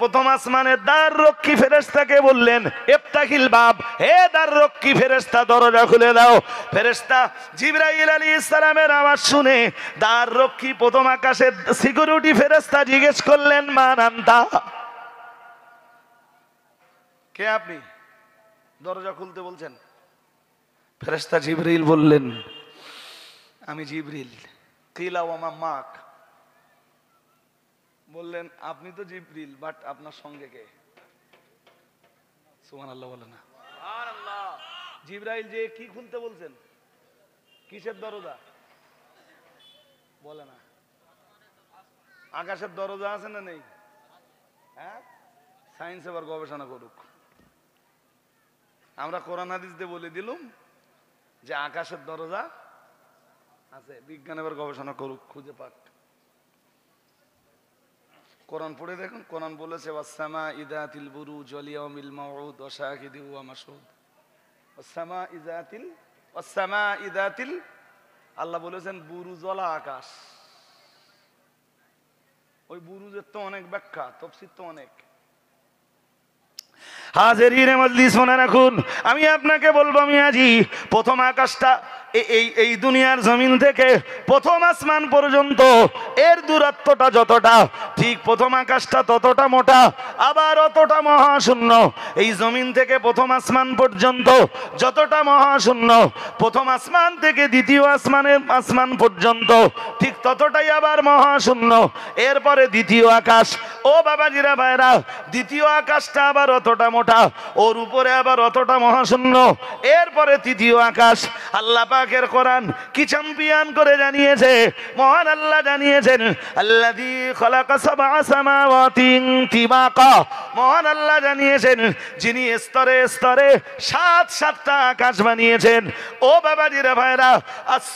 প্রথম আসমানের দ্বার রক্ষী ফেরেশতাকে বললেন ইফতাহিল বাব, হে দ্বার রক্ষী ফেরেশতা দরজা খুলে দাও। ফেরেশতা জিবরাইল আলাইহিস সালামের আওয়াজ শুনে দ্বার রক্ষী প্রথম আকাশের সিকিউরিটি ফেরেশতা জিজ্ঞেস করলেন মান আনতা, কে আপনি, দরজা খুলতে বলছেন? ফেরেশতা জিবরিল বললেন আমি জিবরিল। কিলা ওয়া মা মাক, বললেন আপনি তো জিবরিল, বাট আপনার সঙ্গে কে? সুবহানাল্লাহ বলে না? জিবরাইল যে কি খুলতে বলছেন? কিসের দরজা বলে না? আকাশের দরজা আছে না নেই? হ্যাঁ, সায়েন্স এবার গবেষণা করুক। আমরা কোরআন হাদিস দিয়ে বলে দিলুম যে আকাশের দরজা আছে, বিজ্ঞান এবার গবেষণা করুক, খুঁজে পাক। কোরআন পড়ে দেখুন, কোরআন বলেছে ওয়াসসামা ইযাতিল বুরুজ ওয়াল ইয়াউমিল মাউউদ ওয়া শাহিদিন ওয়া মাশহুদ। ওয়াসসামা ইযাতিল, আল্লাহ বলেছেন বুরুজওয়ালা আকাশ। ওই বুরুজের তো অনেক ব্যাখ্যা, তাফসীর তো অনেক। হাজিরিনে মজলিস শুনে রাখুন, আমি আপনাকে বলবো মিয়াজি, প্রথম আকাশটা এই দুনিয়ার জমিন থেকে প্রথম আসমান পর্যন্ত এর দূরত্বটা যতটা, ঠিক প্রথম আকাশটা ততটা মোটা, আবার অতটা মহাশূন্য। এই জমিন থেকে প্রথম আসমান পর্যন্ত যতটা মহাশূন্য, প্রথম আসমান থেকে দ্বিতীয় আসমান পর্যন্ত ঠিক ততটাই আবার মহাশূন্য। এরপরে দ্বিতীয় আকাশ, ও বাবাজিরা ভাইরা, দ্বিতীয় আকাশটা আবার অতটা মোটা, ওর উপরে আবার অতটা মহাশূন্য। এরপরে তৃতীয় আকাশ। আল্লাহ পাকের কোরআন কি চ্যাম্পিয়ন করে জানিয়েছে, মহান আল্লাহ জানিয়েছেন আল্লাযী খালাকা সাবআ সামাওয়াতিন তিবাকা। মহান আল্লাহ জানিয়েছেন যিনি স্তরে স্তরে সাতটা আকাশ বানিয়েছেন। ও বাবাজিরা ভাইরা,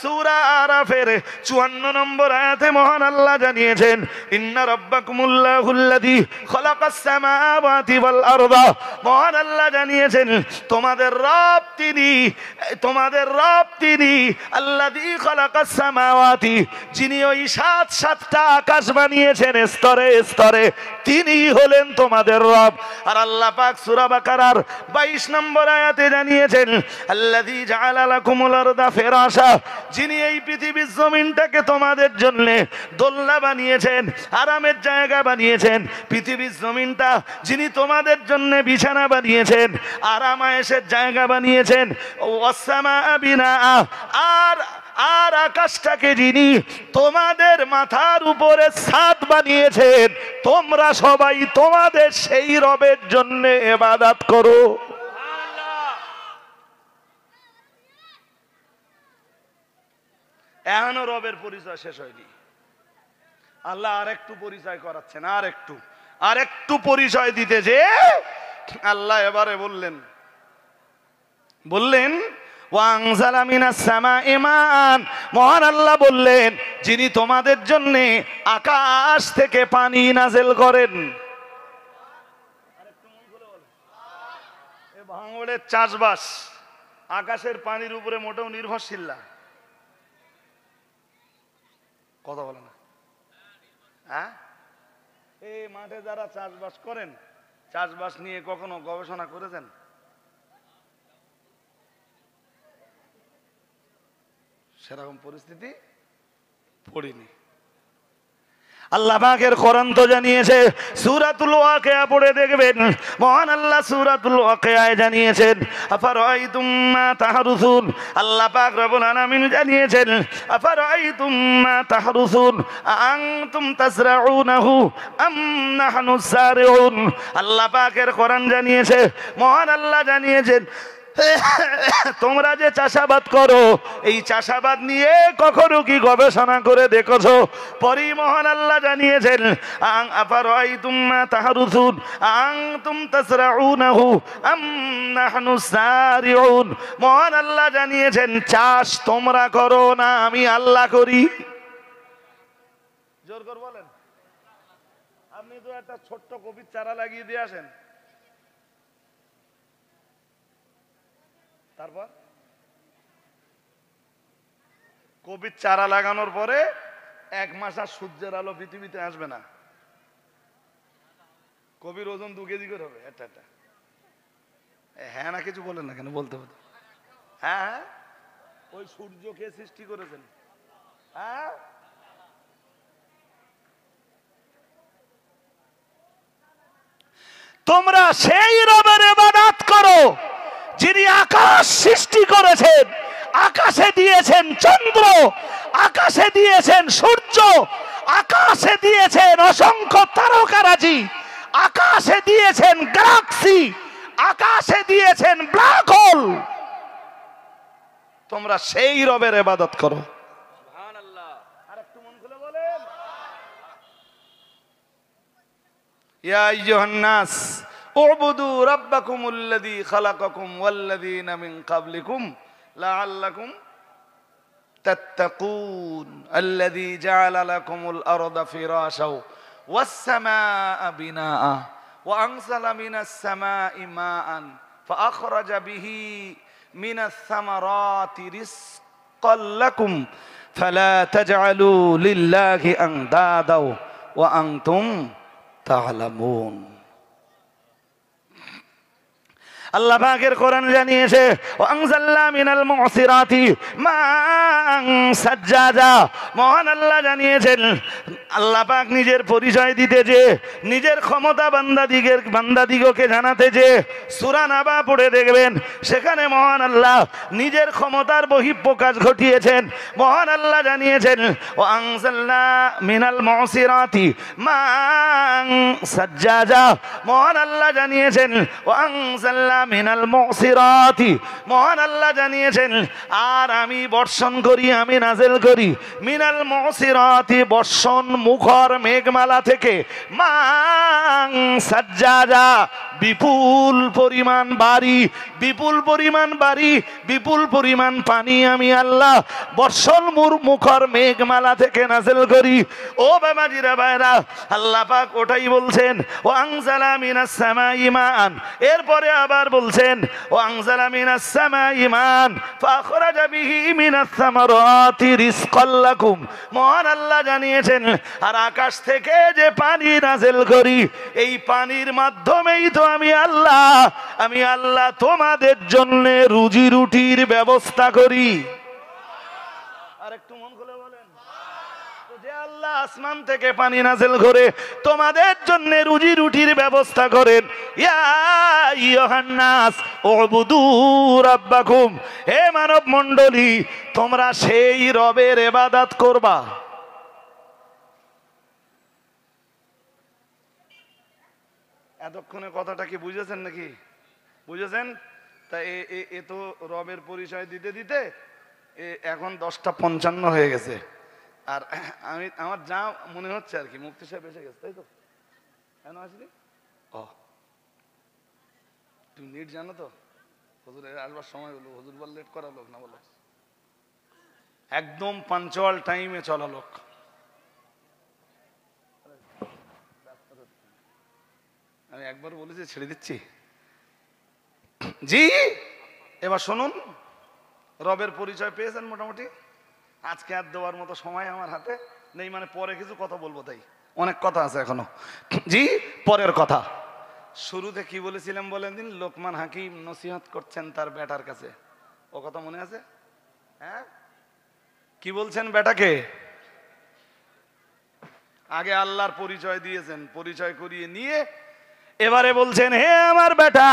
সূরা আরাফের 54 নম্বর আয়াতে মহান আল্লাহ জানিয়েছেন ইন্না রাব্বাকুমুল্লাহুল্লাযী খালাকাস সামাওয়াতি ওয়াল আরদা। মহান আল্লাহ জানিয়েছেন তোমাদের রব তিনি, তোমাদের রব তিনি আল্লাযী খালাকাস সামাওয়াতি, যিনি ওই সাতটা আকাশ বানিয়েছেন স্তরে স্তরে, তিনি হলেন তোমাদের রব। আর আল্লাহ পাক সূরা বাকারার 22 নম্বর আয়াতে জানিয়েছেন আল্লাযী জাআলা লাকুমুল আরদা ফিরাশা, যিনি এই পৃথিবীর জমিনটাকে তোমাদের জন্য দোলনা বানিয়েছেন, আরামের জায়গা বানিয়েছেন। পৃথিবীর জমিনটা যিনি তোমাদের জন্য বিছানা বানিয়েছেন, আরামায়েশের জায়গা বানিয়েছেন। ওয়াসসামা বিনা, আর আকাশটাকে যিনি তোমাদের মাথার উপরে ছাদ বানিয়েছেন। তোমরা সবাই তোমাদের সেই রবের জন্য ইবাদত করো। এখনো রবের পরিচয় শেষ হয়নি। আল্লাহ আরেকটু পরিচয় করাচ্ছেন, আরেকটু পরিচয় দিতে যে আল্লাহ এবারে বললেন ওয়ানজালা মিনাস সামাই মান। মহান আল্লাহ বললেন যিনি তোমাদের জন্য আকাশ থেকে পানি নাযিল করেন। ভাঙড়ের চাষবাস আকাশের পানির উপরে মোটেও নির্ভরশীল না। কথা বলে না? হ্যাঁ, এই মাঠে যারা চাষবাস করেন, চাষবাস নিয়ে কখনো গবেষণা করেছেন? সেরকম পরিস্থিতি পড়িনি। আল্লাহ পাকের কোরআন তো জানিয়েছে, সূরাতুল ওয়াকিয়া পড়ে দেখবেন, মহান আল্লাহ সূরাতুল ওয়াকিয়ায় জানিয়েছেন আফারাআইতুম মা তাহরুসুন। আল্লাহ পাক রব্বুল আলামিন জানিয়েছেন আফারাআইতুম মা তাহরুসুন আনতুম তাসরাউনাহু আম নাহনুস সারিউন। আল্লাহ পাকের কোরআন জানিয়েছে, মহান আল্লাহ জানিয়েছেন তোমরা যে চাষাবাদ করো, এই চাষাবাদ নিয়ে কখনো কি গবেষণা করে দেখেছো? পরি মহান আল্লাহ জানিয়েছেন আং আফারাআইতুম মা তাহরুসুন আনতুম তাসরাউনাহু আম নাহনুস সারিউন। মহান আল্লাহ জানিয়েছেন চাষ তোমরা করো না, আমি আল্লাহ করি। জোর করে বলেন। আপনি তো একটা ছোট্ট কপির চারা লাগিয়ে দিয়ে আসেন, তারপর কপির চারা লাগানোর পরে 1 মাস আর সূর্যের আলো পৃথিবীতে আসবে না। কপির ওজন 2 কেজি করে হবে একটা। হ্যাঁ না কিছু বলেন না কেন? বলতে হতো। হ্যাঁ, ওই সূর্যকে সৃষ্টি করেছেন। হ্যাঁ, তোমরা সেই রবের ইবাদত করো যিনি আকাশ সৃষ্টি করেছেন, আকাশে দিয়েছেন চন্দ্র, আকাশে দিয়েছেন সূর্য, আকাশে দিয়েছেন অসংখ্য তারকারাজি, আকাশে দিয়েছেন গ্যালাক্সি, আকাশে দিয়েছেন ব্ল্যাক হোল। তোমরা সেই রবের ইবাদত করো। সুবহানাল্লাহ। আরেকটু মন খুলে বলেন, ইয়া আইয়ুহান নাস উবুদু রাব্বাকুমুল্লাযী খালাকাকুম ওয়াল্লাযীনা মিন ক্বাবলিকুম লাআল্লাকুম তাত্তাকুন আল্লাযী জাআলা লাকুমুল আরদা ফিরাশাও ওয়াস সামাআ বিনাআ ওয়া আনজালা মিনাস সামাই মাআন ফাআখরাজা বিহি মিনাস সামারাতি রিজকাল লাকুম ফালা তাজআলু লিল্লাহি আনদাদা ওয়া আনতুম তা'লামুন। আল্লাহ পাকের কোরআন জানিয়েছে ওয়ানজালনা মিনাল মুসিরাতি মা'আন সাজ্জাজা। মহান আল্লাহ জানিয়েছেন, আল্লাহ পাক নিজের পরিচয় দিতে যে, নিজের ক্ষমতা বান্দাদিগকে জানাতে যে সূরা নাবা পড়ে দেখবেন, সেখানে মহান আল্লাহ নিজের ক্ষমতার বহিঃপ্রকাশ ঘটিয়েছেন। মহান আল্লাহ জানিয়েছেন ওয়ানজালনা মিনাল মুসিরাতি মা'আন সাজ্জাজা। মহান আল্লাহ জানিয়েছেন ওয়ানজালনা মিনাল মুসিরাতি। মহান আল্লাহ জানিয়েছেন আর আমি বর্ষণ করি, আমি নাযিল করি মিনাল মুসিরাতি, বর্ষণ মুখর মেঘমালা থেকে, মান সাজ্জাজা, বিপুল পরিমাণ বাড়ি, বিপুল পরিমাণ বাড়ি, বিপুল পরিমাণ পানি আমি আল্লাহ বর্ষণ মুখর মেঘমালা থেকে নাযিল করি। ও বাবাজিরা ভাইরা, আল্লাহ পাক ওটাই বলছেন ওয়ানজালা মিনাস সামাই মান। এরপরে আবার বলছেন ওয়ানজালা মিনাস সামাই মান ফাখরাজা বিহি মিনাস সামারাতি রিজকাল লাকুম। মহান আল্লাহ জানিয়েছেন আর আকাশ থেকে যে পানি নাযিল করি, এই পানির মাধ্যমেই তো আমি আল্লাহ তোমাদের জন্য রুজি রুটির ব্যবস্থা করি। আর একটু মন খুলে বলেন, যে আল্লাহ আসমান থেকে পানি নাযিল করে তোমাদের জন্য রুজি রুটির ব্যবস্থা করেন। ইয়া আইয়ুহান নাস উবুদু রাব্বাকুম। হে মানব মণ্ডলী, তোমরা সেই রবের ইবাদত করবা। এতক্ষণে কথাটা কি বুঝেছেন নাকি? বুঝেছেন? তা এ তো রবের পরিচয় দিতে দিতে এখন 10:55 হয়ে গেছে। আর আমার যা মনে হচ্ছে আর কি, মুফতি সাহেব এসে গেছে, তাই তো? কেন আসলি? ও, তুমি নিট জানো তো? হুজুর আসবার সময় হলো, হুজুর বল লেট করা লোক না, বলো একদম পাঞ্চুয়াল টাইমে চলা লোক। আমি একবার বলেছি ছেড়ে দিচ্ছি। জি, এবার শুনুন, রবের পরিচয় পেয়েছেন মোটামুটি। আজকে আর দেওয়ার মতো সময় আমার হাতে নেই, মানে পরে কিছু কথা বলবো, তাই অনেক কথা আছে এখনো। জি, পরের কথা। শুরুতে কি বলেছিলাম বলেন দিন? লোকমান হাকিম নসিহত করছেন তার বেটার কাছে, ও কথা মনে আছে? হ্যাঁ, কি বলছেন বেটাকে? আগে আল্লাহর পরিচয় দিয়েছেন, পরিচয় করিয়ে নিয়ে এবারে বলছেন, হে আমার বেটা,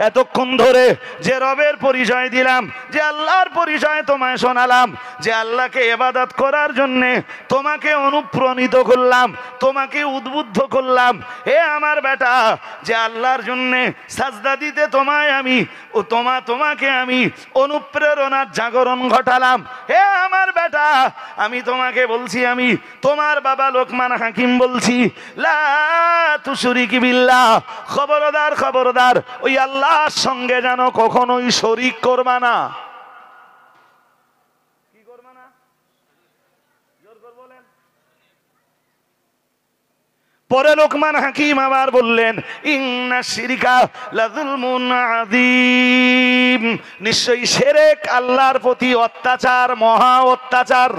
এতক্ষণ ধরে যে রবের পরিচয় দিলাম, যে আল্লাহর পরিচয় তোমায় শোনালাম, যে আল্লাহকে ইবাদত করার জন্যে তোমাকে অনুপ্রাণিত করলাম, তোমাকে উদ্বুদ্ধ করলাম, হে আমার বেটা, যে আল্লাহর জন্যে সাজদা দিতে তোমাকে আমি অনুপ্রেরণার জাগরণ ঘটালাম, হে আমার বেটা, আমি তোমাকে বলছি, আমি তোমার বাবা লোকমান হাকিম বলছি, লা তুশরিকি বিল্লাহ, খবরদার খবরদার, ওই আল্লাহর সঙ্গে যেন কখনোই শরীক করবা না। কি করবা না? জোর করে বলেন। পরে লোকমান হাকিম আবার বললেন, ইন্না শিরকা লাযুলমুন আযীম, নিশ্চয়ই শিরক আল্লাহর প্রতি অত্যাচার, মহা অত্যাচার।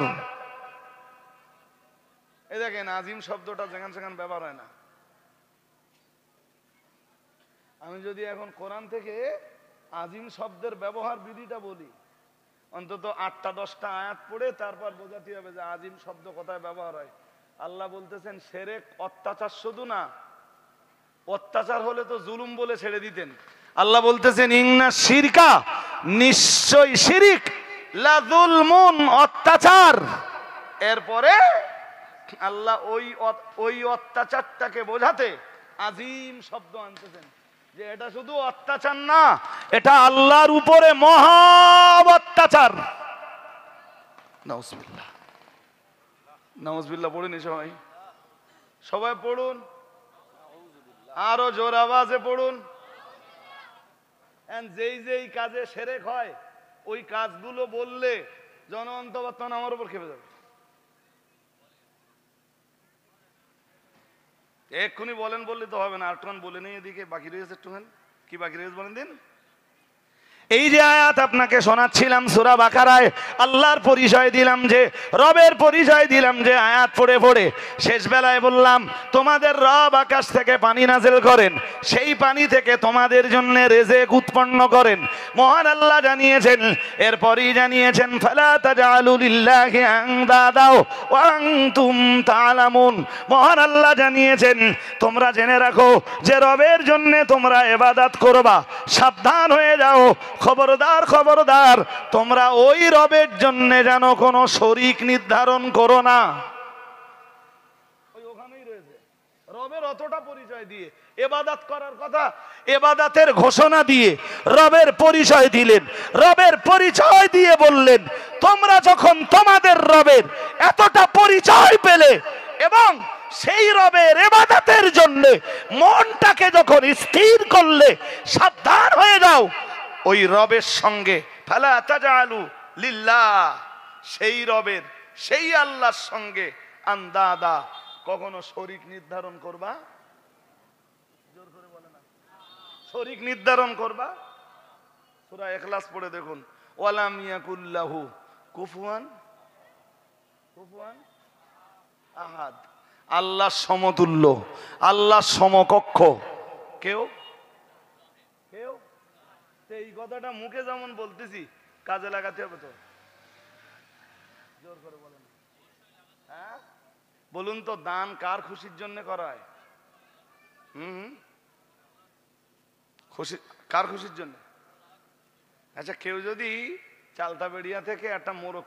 এই দেখেন, আযীম শব্দটা যেখানে সেখানে ব্যবহার হয় না। আমি যদি এখন কোরআন থেকে আজিম শব্দের ব্যবহার বিধিটা বলি, অন্তত 8-10টা আয়াত পড়ে তারপর বোঝাতে হবে যে আজিম শব্দ কোথায় ব্যবহার হয়। আল্লাহ বলতেছেন শিরক অত্যাচার, শুধু না, অত্যাচার হলে তো জুলুম বলে ছেড়ে দিতেন। আল্লাহ বলতেছেন ইন্না শিরকা, নিশ্চয় শিরিক, লাযুলমুন, অত্যাচার। এরপরে আল্লাহ ওই অত্যাচারটাকে বোঝাতে আজিম শব্দ আনতেছেন, যে এটা শুধু অত্যাচার না, এটা আল্লাহর উপরে মহা অত্যাচার। নাউজুবিল্লাহ, নাউজুবিল্লাহ পড়ুন সবাই, সবাই পড়ুন, আরো জোর আওয়াজে পড়ুন। যেই যেই কাজে শিরক হয় ওই কাজগুলো বললে জনঅন্তবর্তমান আমার উপর খেপে যাবে। এক্ষুনি বলেন বললে তো হবে না, আর একটুখান বলে নেই, এদিকে বাকি রয়েছে একটুখান। কি বাকি রয়েছে বলেন দিন? এই যে আয়াত আপনাকে শোনাচ্ছিলাম সূরা বাকারায়, আল্লাহর পরিচয় দিলাম, যে রবের পরিচয় দিলাম, যে আয়াত পড়ে পড়ে শেষ বেলায় বললাম তোমাদের রব আকাশ থেকে পানি নাযিল করেন, সেই পানি থেকে তোমাদের জন্য রিজিক উৎপন্ন করেন। মহান আল্লাহ জানিয়েছেন, এরপরই জানিয়েছেন ফালা তাজআলু লিল্লাহি আনদাদা ওয়া আনতুম তা'লামুন। মহান আল্লাহ জানিয়েছেন তোমরা জেনে রাখো যে রবের জন্য তোমরা ইবাদত করবা, সাবধান হয়ে যাও, খবরদার খবরদার তোমরা ওই রবের জন্য যেন কোনো শরীক নির্ধারণ করো না। ওই ওখানেই রয়েছে, রবের অতটা পরিচয় দিয়ে ইবাদত করার কথা, ইবাদতের ঘোষণা দিয়ে রবের পরিচয় দিলেন, রবের পরিচয় দিয়ে বললেন তোমরা যখন তোমাদের রবের এতটা পরিচয় পেলে এবং সেই রবের ইবাদতের জন্য মনটাকে যখন স্থির করলে, সাবধান হয়ে যাও ওই রবের সঙ্গে ফালা তাজআলু লিল্লাহ, সেই রবের, সেই আল্লাহর সঙ্গে আন্দাদা, কখনো শরীক নির্ধারণ করবা, জোর করে বলে না, শরীক নির্ধারণ করবা। সূরা ইখলাস পড়ে দেখুন, ওয়ালাম ইয়াকুল্লাহু কুফুয়ান আহাদ, আল্লাহর সমতুল্য, আল্লাহর সমকক্ষ কেউ কেউ। এই কথাটা মুখে যেমন বলতেছি কাজে লাগাতে হবে তো, জোর করে বলেন। হ্যাঁ বলুন তো, দান কার খুশির জন্য করা হয়? খুশি, কার খুশির জন্য? আচ্ছা, কেউ যদি চালতা বেড়িয়া থেকে একটা মোরগ